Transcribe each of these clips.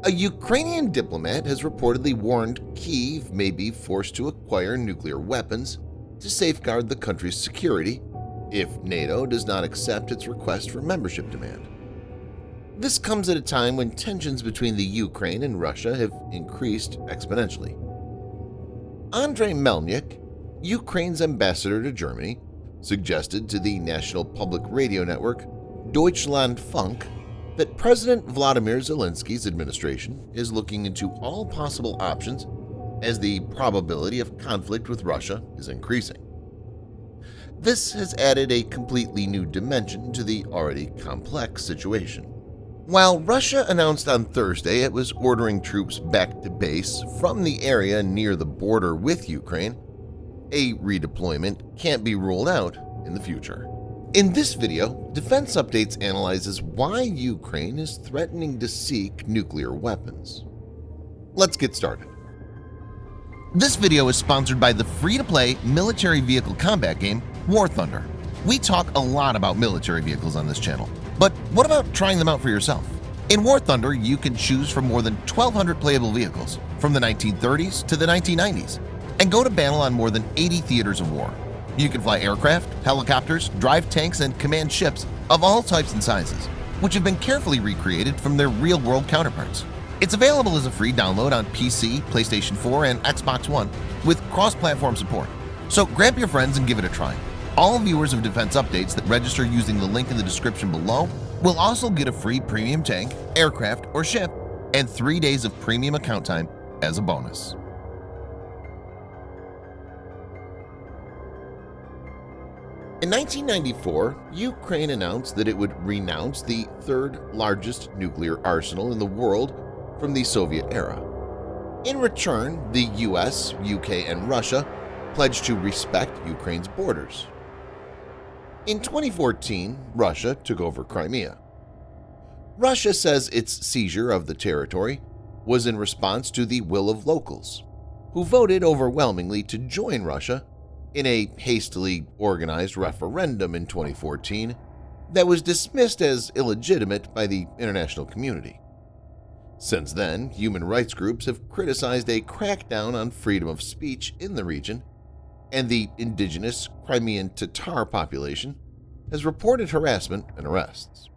A Ukrainian diplomat has reportedly warned Kyiv may be forced to acquire nuclear weapons to safeguard the country's security if NATO does not accept its request for membership demand. This comes at a time when tensions between the Ukraine and Russia have increased exponentially. Andriy Melnyk, Ukraine's ambassador to Germany, suggested to the national public radio network Deutschlandfunk that President Volodymyr Zelensky's administration is looking into all possible options as the probability of conflict with Russia is increasing. This has added a completely new dimension to the already complex situation. While Russia announced on Thursday it was ordering troops back to base from the area near the border with Ukraine, a redeployment can't be ruled out in the future. In this video, Defense Updates analyzes why Ukraine is threatening to seek nuclear weapons. Let's get started. This video is sponsored by the free-to-play military vehicle combat game War Thunder. We talk a lot about military vehicles on this channel, but what about trying them out for yourself? In War Thunder, you can choose from more than 1,200 playable vehicles from the 1930s to the 1990s and go to battle on more than 80 theaters of war. You can fly aircraft, helicopters, drive tanks, and command ships of all types and sizes, which have been carefully recreated from their real-world counterparts. It's available as a free download on PC, PlayStation 4, and Xbox One with cross-platform support. So grab your friends and give it a try. All viewers of Defense Updates that register using the link in the description below will also get a free premium tank, aircraft, or ship and 3 days of premium account time as a bonus. In 1994, Ukraine announced that it would renounce the third largest nuclear arsenal in the world from the Soviet era. In return, the US, UK, and Russia pledged to respect Ukraine's borders. In 2014, Russia took over Crimea. Russia says its seizure of the territory was in response to the will of locals, who voted overwhelmingly to join Russia in a hastily organized referendum in 2014 that was dismissed as illegitimate by the international community. Since then, human rights groups have criticized a crackdown on freedom of speech in the region, and the indigenous Crimean Tatar population has reported harassment and arrests.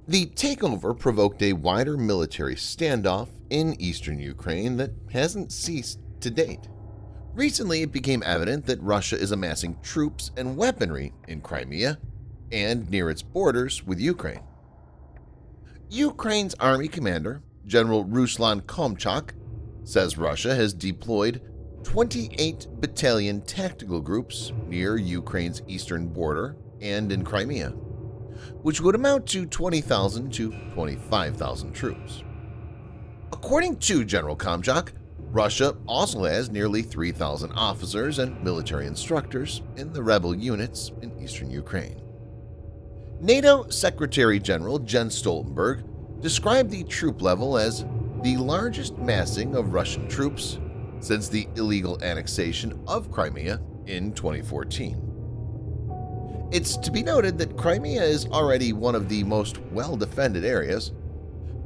The takeover provoked a wider military standoff in eastern Ukraine that hasn't ceased to date. Recently, it became evident that Russia is amassing troops and weaponry in Crimea and near its borders with Ukraine. Ukraine's army commander, General Ruslan Komchak, says Russia has deployed 28 battalion tactical groups near Ukraine's eastern border and in Crimea, which would amount to 20,000 to 25,000 troops. According to General Komchak, Russia also has nearly 3,000 officers and military instructors in the rebel units in eastern Ukraine. NATO Secretary General Jens Stoltenberg described the troop level as the largest massing of Russian troops since the illegal annexation of Crimea in 2014. It's to be noted that Crimea is already one of the most well-defended areas.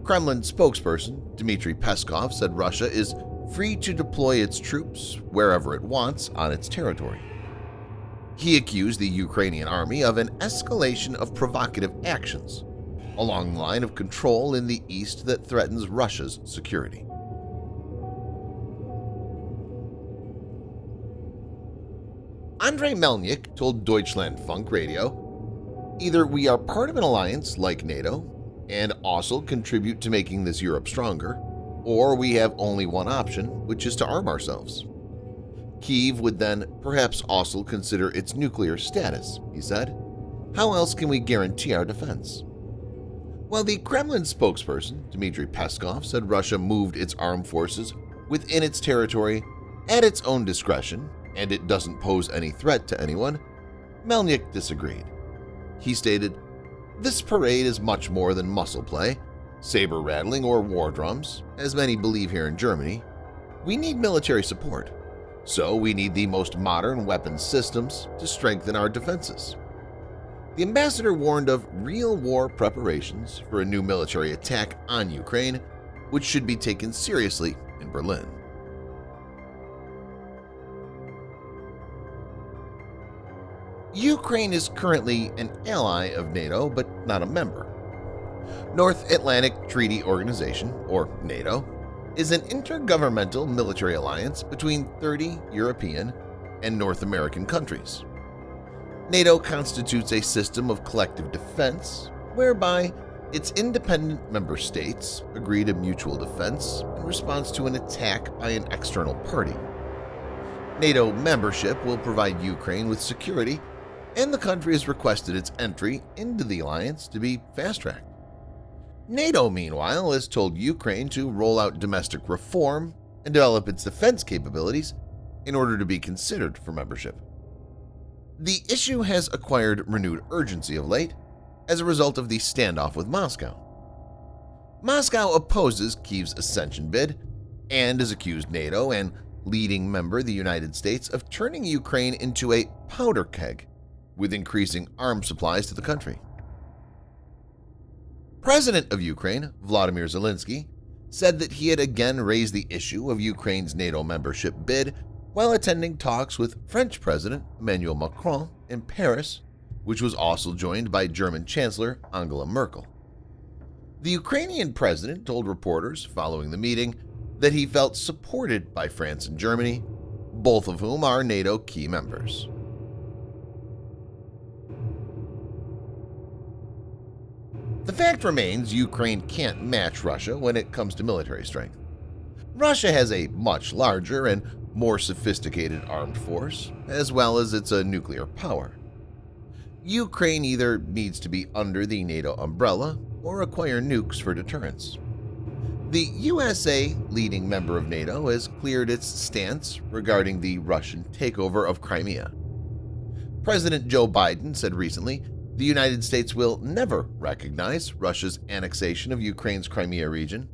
Kremlin spokesperson Dmitry Peskov said Russia is free to deploy its troops wherever it wants on its territory. He accused the Ukrainian army of an escalation of provocative actions along the line of control in the east that threatens Russia's security. Andriy Melnyk told Deutschlandfunk radio, "Either we are part of an alliance like NATO and also contribute to making this Europe stronger, or we have only one option, which is to arm ourselves. Kyiv would then perhaps also consider its nuclear status," he said. "How else can we guarantee our defense?" While the Kremlin spokesperson, Dmitry Peskov, said Russia moved its armed forces within its territory at its own discretion and it doesn't pose any threat to anyone, Melnyk disagreed. He stated, "This parade is much more than muscle play, saber-rattling, or war drums, as many believe here in Germany. We need military support, so we need the most modern weapons systems to strengthen our defenses." The ambassador warned of real war preparations for a new military attack on Ukraine which should be taken seriously in Berlin. Ukraine is currently an ally of NATO but not a member. North Atlantic Treaty Organization, or NATO, is an intergovernmental military alliance between 30 European and North American countries. NATO constitutes a system of collective defense whereby its independent member states agree to mutual defense in response to an attack by an external party. NATO membership will provide Ukraine with security, and the country has requested its entry into the alliance to be fast-tracked. NATO, meanwhile, has told Ukraine to roll out domestic reform and develop its defense capabilities in order to be considered for membership. The issue has acquired renewed urgency of late as a result of the standoff with Moscow. Moscow opposes Kyiv's ascension bid and has accused NATO and leading member the United States of turning Ukraine into a powder keg with increasing arms supplies to the country. President of Ukraine, Volodymyr Zelensky, said that he had again raised the issue of Ukraine's NATO membership bid while attending talks with French President Emmanuel Macron in Paris, which was also joined by German Chancellor Angela Merkel. The Ukrainian president told reporters following the meeting that he felt supported by France and Germany, both of whom are NATO key members. The fact remains Ukraine can't match Russia when it comes to military strength. Russia has a much larger and more sophisticated armed force, as well as it's a nuclear power. Ukraine either needs to be under the NATO umbrella or acquire nukes for deterrence. The USA, leading member of NATO, has cleared its stance regarding the Russian takeover of Crimea. President Joe Biden said recently the United States will never recognize Russia's annexation of Ukraine's Crimea region.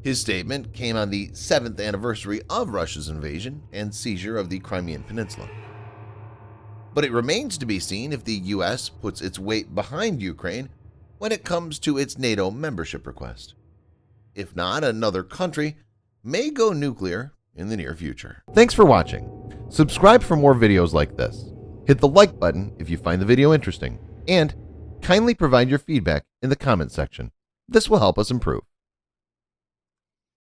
His statement came on the 7th anniversary of Russia's invasion and seizure of the Crimean Peninsula. But it remains to be seen if the U.S. puts its weight behind Ukraine when it comes to its NATO membership request. If not, another country may go nuclear in the near future. Thanks for watching. Subscribe for more videos like this. Hit the like button if you find the video interesting, and kindly provide your feedback in the comment section. This will help us improve.